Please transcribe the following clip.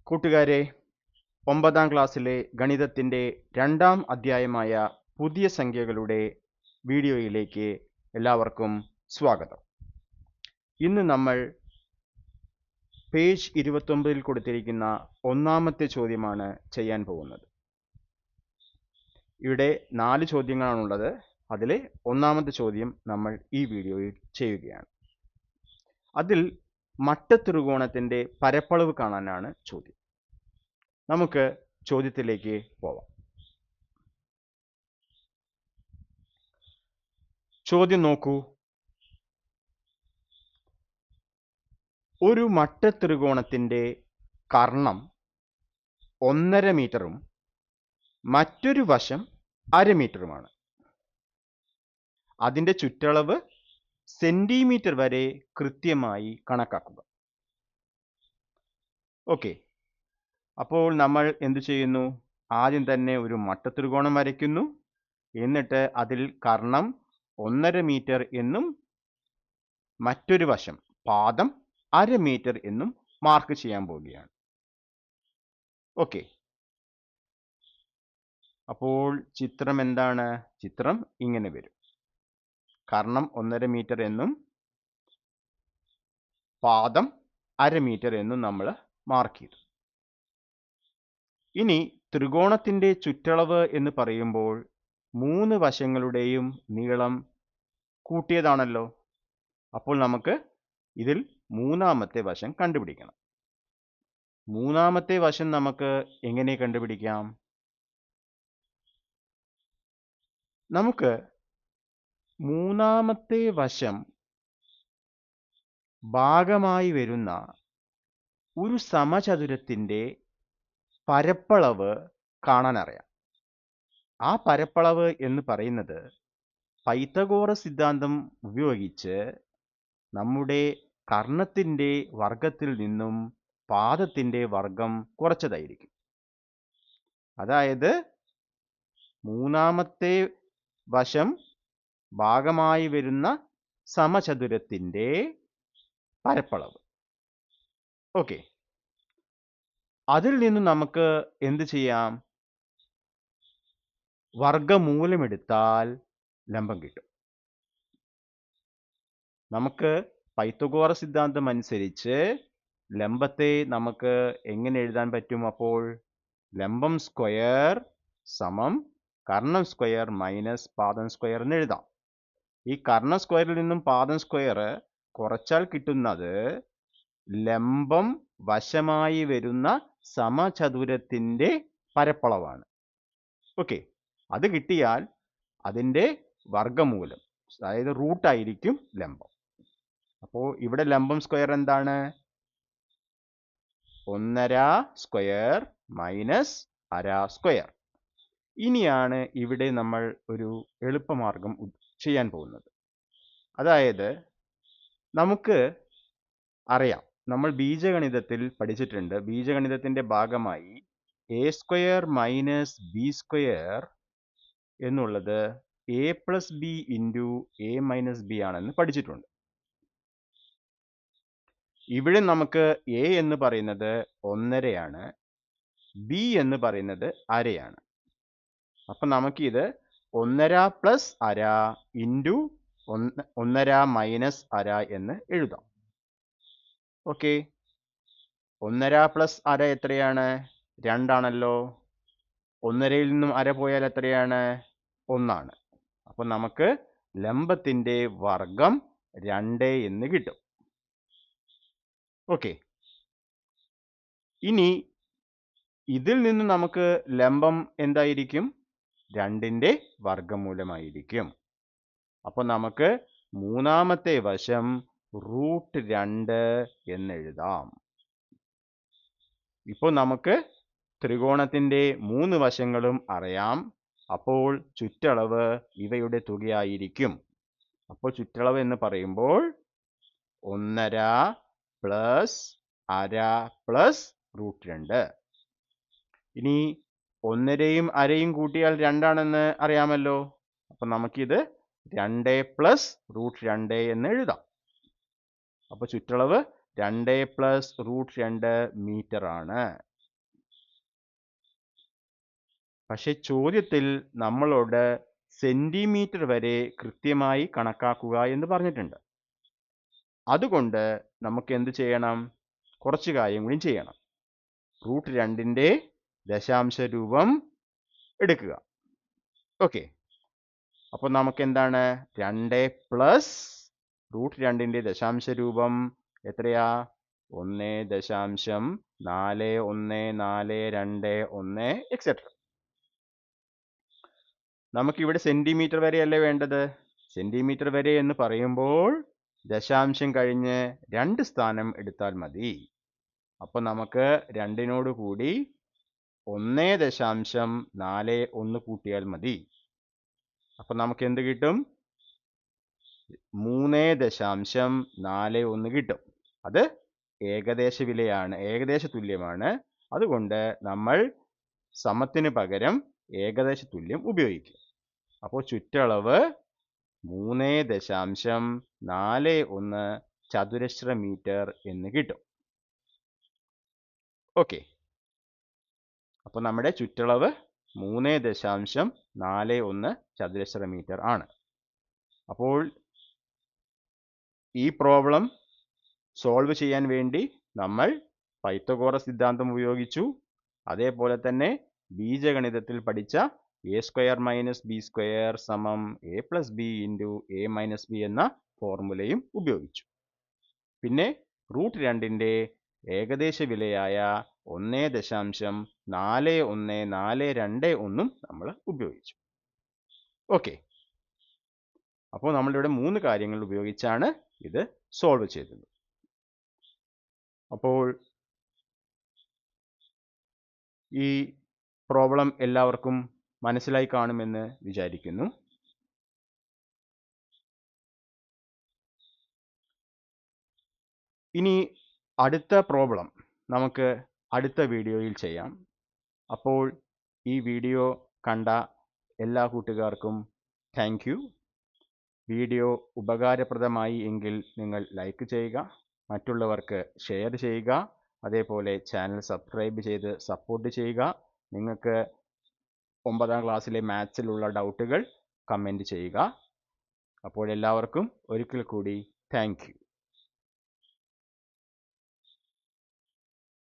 കൂട്ടുകാരെ, 9ാം ക്ലാസ്സിലെ ഗണിതത്തിൻ്റെ 2ാം അധ്യായമായ പുതിയ സംഖ്യകളുടെ വീഡിയോയിലേക്ക് എല്ലാവർക്കും സ്വാഗതം. ഇന്ന് നമ്മൾ പേജ് 29 കൊടുത്തിരിക്കുന്ന ഒന്നാമത്തെ ചോദ്യമാണ് ചെയ്യാൻ പോകുന്നത്. ഇവിടെ 4 ചോദ്യങ്ങളാണുള്ളത്. അതിലെ ഒന്നാമത്തെ ചോദ്യം നമ്മൾ ഈ വീഡിയോയിൽ ചെയ്യുകയാണ്. അതിൽ മട്ടത്രികോണത്തിൻ്റെ പരപ്പളവ് കാണാനാണ് ചോദ്യം. നമുക്ക് ചോദ്യത്തിലേക്ക് പോവാം. ചോദ്യം നോക്കൂ. ഒരു മട്ടത്രികോണത്തിൻ്റെ കർണം 1.5 മീറ്ററും മറ്റൊരു വശം 1/2 മീറ്ററുമാണ്. അതിൻ്റെ ചുറ്റളവ് സെന്റിമീറ്റർ വരെ കൃത്യമായി കണക്കാക്കുക. ഓക്കെ, അപ്പോൾ നമ്മൾ എന്തു ചെയ്യുന്നു? ആദ്യം തന്നെ ഒരു മട്ടത്രികോണം വരയ്ക്കുന്നു. എന്നിട്ട് അതിൽ കർണം 1.5 മീറ്റർ എന്നും മറ്റൊരു വശം പാദം 1/2 മീറ്റർ എന്നും മാർക്ക് ചെയ്യാൻ പോവുകയാണ്. ഓക്കെ, അപ്പോൾ ചിത്രം എന്താണ്? ചിത്രം ഇങ്ങനെ വരും. കർണം 1.5 മീറ്റർ എന്നും പാദം 1/2 മീറ്റർ എന്നും നമ്മൾ മാർക്ക് ചെയ്തു. ഇനി ത്രികോണത്തിൻ്റെ ചുറ്റളവ് എന്ന് പറയുമ്പോൾ 3 വശങ്ങളുടെയും നീളം കൂട്ടിയതാണല്ലോ. അപ്പോൾ നമുക്ക് ഇതിൽ മൂന്നാമത്തെ വശം കണ്ടുപിടിക്കണം. മൂന്നാമത്തെ വശം നമുക്ക് എങ്ങനെ കണ്ടുപിടിക്കാം? നമുക്ക് മൂന്നാമത്തെ വശം ഭാഗമായി വരുന്ന ഒരു സമചതുരത്തിൻ്റെ പരപ്പളവ് കാണാനറിയാം. ആ പരപ്പളവ് എന്ന് പറയുന്നത് പൈത്തഗോറസ് സിദ്ധാന്തം ഉപയോഗിച്ച് നമ്മുടെ കർണത്തിൻ്റെ വർഗത്തിൽ നിന്നും പാദത്തിൻ്റെ വർഗം കുറച്ചതായിരിക്കും. അതായത് മൂന്നാമത്തെ വശം ഭാഗമായി വരുന്ന സമചതുരത്തിൻ്റെ പരപ്പളവ്. ഓക്കെ, അതിൽ നിന്ന് നമുക്ക് എന്ത് ചെയ്യാം? വർഗമൂലമെടുത്താൽ ലംബം കിട്ടും. നമുക്ക് പൈത്തഗോറസ് സിദ്ധാന്തം അനുസരിച്ച് ലംബത്തെ നമുക്ക് എങ്ങനെ എഴുതാൻ പറ്റും? അപ്പോൾ ലംബം സ്ക്വയർ സമം കർണം സ്ക്വയർ മൈനസ് പാദം സ്ക്വയർ എന്ന് എഴുതാം. ഈ കർണം സ്ക്വയറിൽ നിന്നും പാദം സ്ക്വയർ കുറച്ചാൽ കിട്ടുന്നത് ലംബം വശമായി വരുന്ന സമചതുരത്തിൻ്റെ പരപ്പളവാണ്. ഓക്കെ, അത് കിട്ടിയാൽ അതിൻ്റെ വർഗമൂലം, അതായത് റൂട്ടായിരിക്കും ലംബം. അപ്പോൾ ഇവിടെ ലംബം സ്ക്വയർ എന്താണ്? 1.5 സ്ക്വയർ മൈനസ് 1/2 സ്ക്വയർ. ഇനിയാണ് ഇവിടെ നമ്മൾ ഒരു എളുപ്പമാർഗം ചെയ്യാൻ പോകുന്നത്. അതായത് നമുക്ക് അറിയാം, നമ്മൾ ബീജഗണിതത്തിൽ പഠിച്ചിട്ടുണ്ട്. ബീജഗണിതത്തിൻ്റെ ഭാഗമായി A square minus B square എന്നുള്ളത് A plus B into A minus B ആണെന്ന് പഠിച്ചിട്ടുണ്ട്. ഇവിടെ നമുക്ക് എ എന്ന് പറയുന്നത് 1.5 ബി എന്ന് പറയുന്നത് 1/2. അപ്പം നമുക്കിത് 1.5 പ്ലസ് 1/2 ഇൻറ്റു 1.5 മൈനസ് 1/2 എന്ന് എഴുതാം. ഓക്കെ, 1.5 പ്ലസ് 1/2 എത്രയാണ്? 2 ആണല്ലോ. 1.5യിൽ നിന്നും 1/2 പോയാൽ എത്രയാണ്? 1. അപ്പം നമുക്ക് ലംബത്തിൻ്റെ വർഗം 2 എന്ന് കിട്ടും. ഓക്കെ, ഇനി ഇതിൽ നിന്ന് നമുക്ക് ലംബം എന്തായിരിക്കും? 2ൻ്റെ വർഗമൂലമായിരിക്കും. അപ്പോൾ നമുക്ക് മൂന്നാമത്തെ വശം √2 എന്ന് എഴുതാം. ഇപ്പോൾ നമുക്ക് ത്രികോണത്തിൻ്റെ 3 വശങ്ങളും അറിയാം. അപ്പോൾ ചുറ്റളവ് ഇവയുടെ തുകയായിരിക്കും. അപ്പോൾ ചുറ്റളവ് എന്ന് പറയുമ്പോൾ 1.5 പ്ലസ് 1/2 പ്ലസ് √2. ഇനി 1.5യും 1/2യും കൂട്ടിയാൽ 2 ആണെന്ന് അറിയാമല്ലോ. അപ്പം നമുക്കിത് 2 പ്ലസ് √2 എന്ന് എഴുതാം. അപ്പോൾ ചുറ്റളവ് 2 പ്ലസ് √2 മീറ്റർ ആണ്. പക്ഷെ ചോദ്യത്തിൽ നമ്മളോട് സെന്റിമീറ്റർ വരെ കൃത്യമായി കണക്കാക്കുക എന്ന് പറഞ്ഞിട്ടുണ്ട്. അതുകൊണ്ട് നമുക്ക് എന്ത് ചെയ്യണം? കുറച്ച് കാര്യം കൂടി ചെയ്യണം. √2 ദശാംശ രൂപം എടുക്കുക. ഓക്കെ, അപ്പോൾ നമുക്ക് എന്താണ്? 2 പ്ലസ് √2 ദശാംശ രൂപം എത്രയാ? 1.4142 എക്സെട്ര. നമുക്കിവിടെ സെന്റിമീറ്റർ വരെയല്ലേ വേണ്ടത്? സെന്റിമീറ്റർ വരെ എന്ന് പറയുമ്പോൾ ദശാംശം കഴിഞ്ഞ് 2 സ്ഥാനം എടുത്താൽ മതി. അപ്പോൾ നമുക്ക് 2 കൂടി 1.41 കൂട്ടിയാൽ മതി. അപ്പോൾ നമുക്ക് എന്ത് കിട്ടും? 3.41 കിട്ടും. അത് ഏകദേശ വിലയാണ്, ഏകദേശ തുല്യമാണ്. അതുകൊണ്ട് നമ്മൾ സമത്തിന് പകരം ഏകദേശ തുല്യം ഉപയോഗിക്കും. അപ്പോൾ ചുറ്റളവ് 3.41 ചതുരശ്ര മീറ്റർ എന്ന് കിട്ടും. ഓക്കെ, അപ്പോൾ നമ്മുടെ ചുറ്റളവ് 3.41 ചതുരശ്ര മീറ്റർ ആണ്. അപ്പോൾ ഈ പ്രോബ്ലം സോൾവ് ചെയ്യാൻ വേണ്ടി നമ്മൾ പൈത്തഗോറസ് സിദ്ധാന്തം ഉപയോഗിച്ചു. അതേപോലെ തന്നെ ബീജഗണിതത്തിൽ പഠിച്ച a² - b² = a + b × a - b എന്ന ഫോർമുലയും ഉപയോഗിച്ചു. പിന്നെ √2 ഏകദേശ വിലയായ 1.4142 നമ്മൾ ഉപയോഗിച്ചു. ഓക്കെ, അപ്പോൾ നമ്മളിവിടെ 3 കാര്യങ്ങൾ ഉപയോഗിച്ചാണ് ഇത് സോൾവ് ചെയ്തത്. അപ്പോൾ ഈ പ്രോബ്ലം എല്ലാവർക്കും മനസ്സിലായി കാണുമെന്ന് വിചാരിക്കുന്നു. ഇനി അടുത്ത പ്രോബ്ലം നമുക്ക് അടുത്ത വീഡിയോയിൽ ചെയ്യാം. അപ്പോൾ ഈ വീഡിയോ കണ്ട എല്ലാ കൂട്ടുകാർക്കും താങ്ക് യു. വീഡിയോ ഉപകാരപ്രദമായി എങ്കിൽ നിങ്ങൾ ലൈക്ക് ചെയ്യുക, മറ്റുള്ളവർക്ക് ഷെയർ ചെയ്യുക, അതേപോലെ ചാനൽ സബ്സ്ക്രൈബ് ചെയ്ത് സപ്പോർട്ട് ചെയ്യുക. നിങ്ങൾക്ക് 9ാം ക്ലാസ്സിലെ മാത്സിലുള്ള ഡൗട്ടുകൾ കമൻറ്റ് ചെയ്യുക. അപ്പോൾ എല്ലാവർക്കും ഒരിക്കൽ കൂടി താങ്ക് യു.